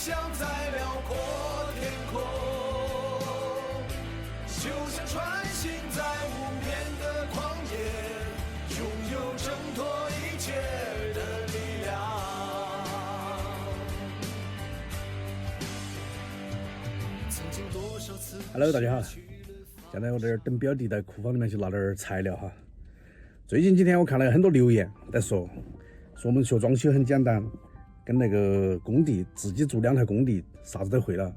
想在辽阔天空，就像穿行在无边的旷野，拥有挣脱一切的力量。曾经多少次 Hello， 大家好，现在我这儿等表弟在库房里面去拿点材料哈。最近几天我看了很多留言在说我们学装修很简单，跟那个工地自己做2台工地啥子都会了，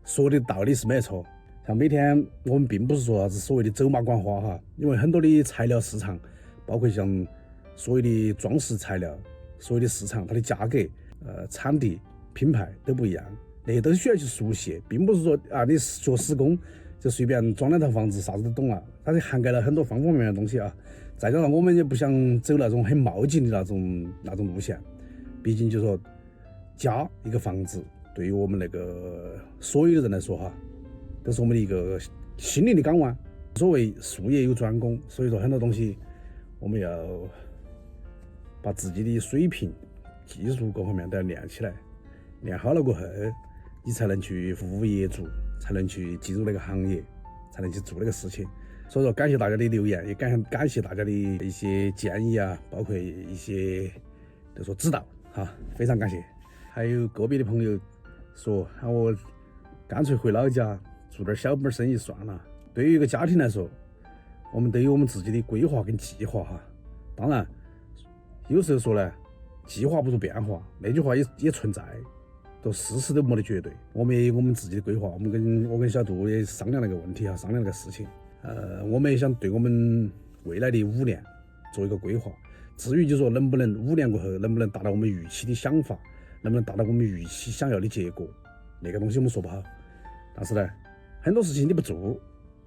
说的道理是没错。像每天我们并不是说啥子所谓的走马观花哈，因为很多的材料市场，包括像所谓的装饰材料，所谓的市场它的价格、产地、品牌都不一样，那些都需要去熟悉，并不是说啊你学施工就随便装2套房子啥子都懂了，它是涵盖了很多方方面面的东西啊。再加上我们也不想走那种很冒进的那种路线，毕竟就说家一个房子对于我们那个所有的人来说哈，都是我们的一个心灵的港湾。所谓术业有专攻，所以说很多东西我们要把自己的水平、技术各方面都要练起来，练好了过后，你才能去服务业主，才能去进入那个行业，才能去做那个事情。所以说感谢大家的留言，也感谢大家的一些建议啊，包括一些就说指导哈，非常感谢。还有个别的朋友说喊我干脆回老家做点小本生意算了。对于一个家庭来说，我们都有我们自己的规划跟计划哈。当然有时候说呢，计划不如变化，那句话也存在，都事事都没得绝对。我们也有我们自己的规划，我跟小杜也商量那个问题哈，商量那个事情。我们也想对我们未来的5年做一个规划。至于就说能不能5年过后能不能达到我们预期的想法，能不能达到我们预期想要的结果，那个东西我们说不好。但是呢，很多事情你不做，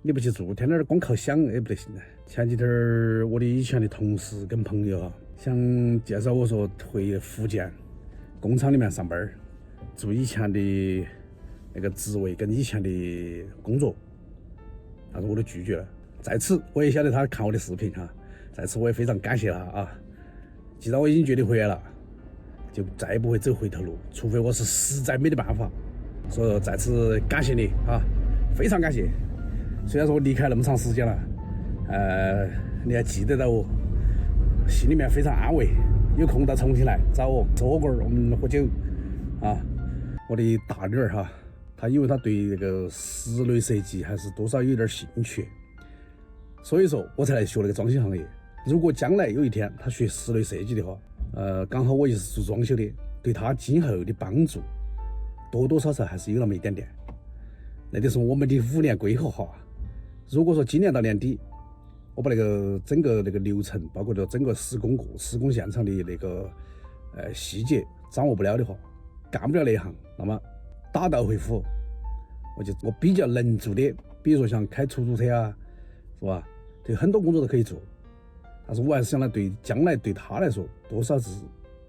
你不去做，天天光靠想也不得行。前几天我的以前的同事跟朋友哈，想介绍我说回福建工厂里面上班，做以前的那个职位跟以前的工作，但是我都拒绝了。在此我也晓得他看我的视频哈，在此我也非常感谢他啊。既然我已经决定回来了，就再也不会走回头路，除非我是实在没得办法。所以说在此感谢你啊，非常感谢。虽然说我离开那么长时间了，你还记得到我，心里面非常安慰。有空到重庆来找我吃火锅，我们喝酒啊。我的大女儿哈，她因为她对那个室内设计还是多少有点兴趣，所以说我才来学那个装修行业。如果将来有一天她学室内设计的话，刚好我也是做装修的，对她今后的帮助多多少少还是有那么一点点。那就是我们的5年规划哈。如果说今年到年底，我把那个整个那个流程，包括整个施工现场的那个细节掌握不了的话，干不了那一行，那么打道回府，我比较能做的，比如说像开出租车啊，是吧？对，很多工作都可以做，但是我还是想对将来对他来说，多少是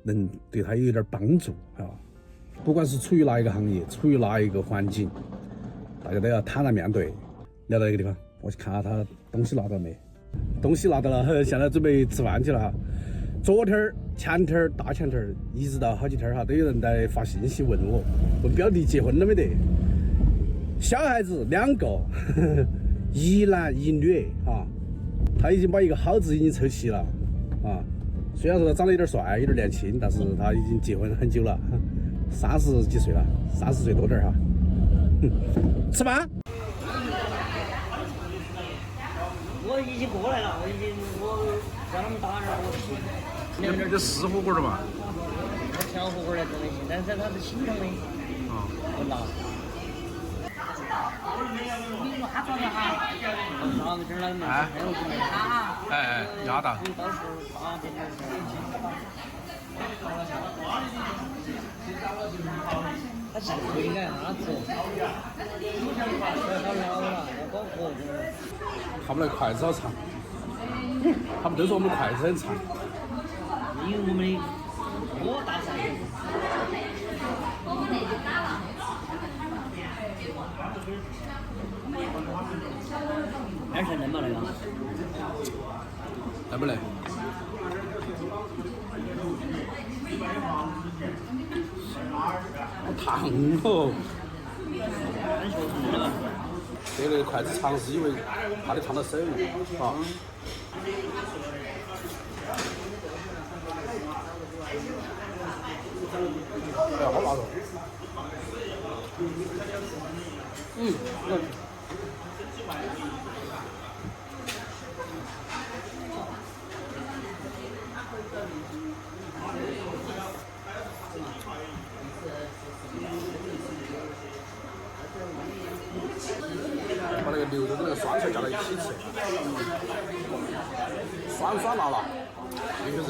能对他有一点帮助啊。不管是处于哪一个行业，处于哪一个环境，大家都要坦然面对。聊到一个地方，我去看下他东西拿到没？东西拿到了，现在准备吃饭去了。昨天、前天、大前天，一直到好几天哈，都有人在发信息问我，问表弟结婚了没得？小孩子2个，一男一女啊。他已经把一个好字已经凑齐了啊。虽然说他长得有点帅，有点年轻，但是他已经结婚很久了，30几岁了，30岁多点哈。吃饭。我已经过来了，我让他们打点我去。那边就湿火锅的嘛。我调火锅来做的行，但是它是清汤的。不辣。你说他装的哈？那我们这儿来还有什么？鸭蛋。到时候8点钟。他是不应该他做。他老了，要搞活着。他们那筷子好长，他们都说我们筷子很长。因为我们的锅大噻。2成能吧那个？来不来？好烫哦！这个筷子长是因为怕你烫到手啊。哎呀，好辣哦！把那个牛肉跟那个酸菜加在一起吃，酸酸辣辣，那个热。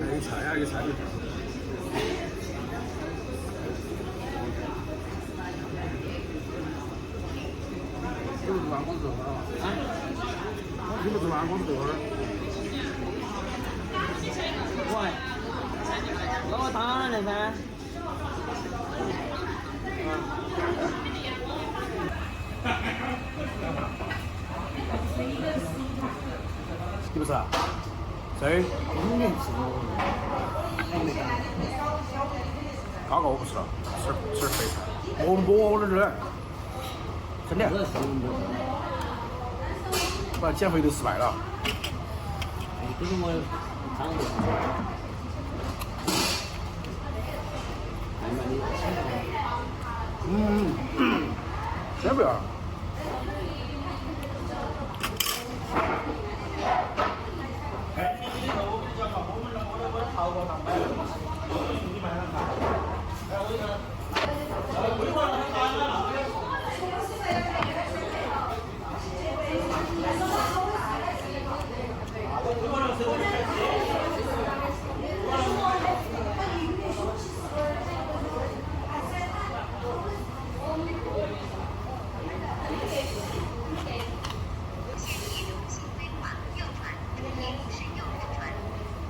有菜啊，有菜。你不做完光豆花啊？你不做完光豆花？喂，那我当然噻。是不是啊？谁？我没吃过。那个我不吃了，吃肥菜。我这儿真的。不，减肥都失败了。这是我看过。先不要。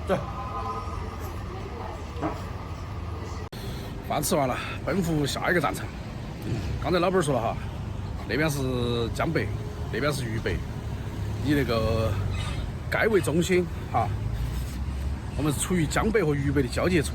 对，饭吃完了，奔赴下一个战场。刚才老板说了哈，那边是江北，那边是渝北，以那个街为中心哈，我们是处于江北和渝北的交界处。